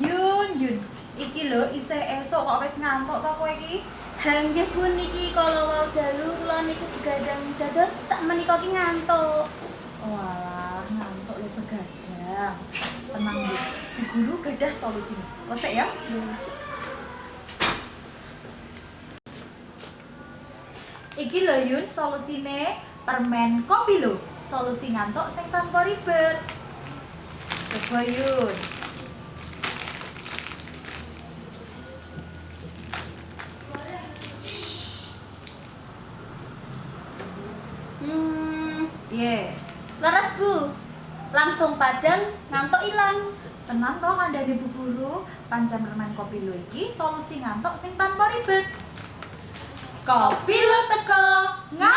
Yun. Iki lho isih esuk kok wis ngantuk to kowe iki? Nggih Bu niki kala wau dalu kula niku begadang dados sakmenika ki ngantuk. Walah, ngantuk le begadang. Tenang Bu. Bu Guru gadah solusine. Wesek ya? Iki lho Yun solusine permen kopi lho. Solusi ngantuk sing tanpa ribet. Coba Yun. Piye? Laras Bu. Langsung padang ngantuk ilang. Tenang toh kandhane Bu Guru, pancen permen kopi lho iki solusi ngantuk sing tanpa ribet. Kopi lo teko ngantuk.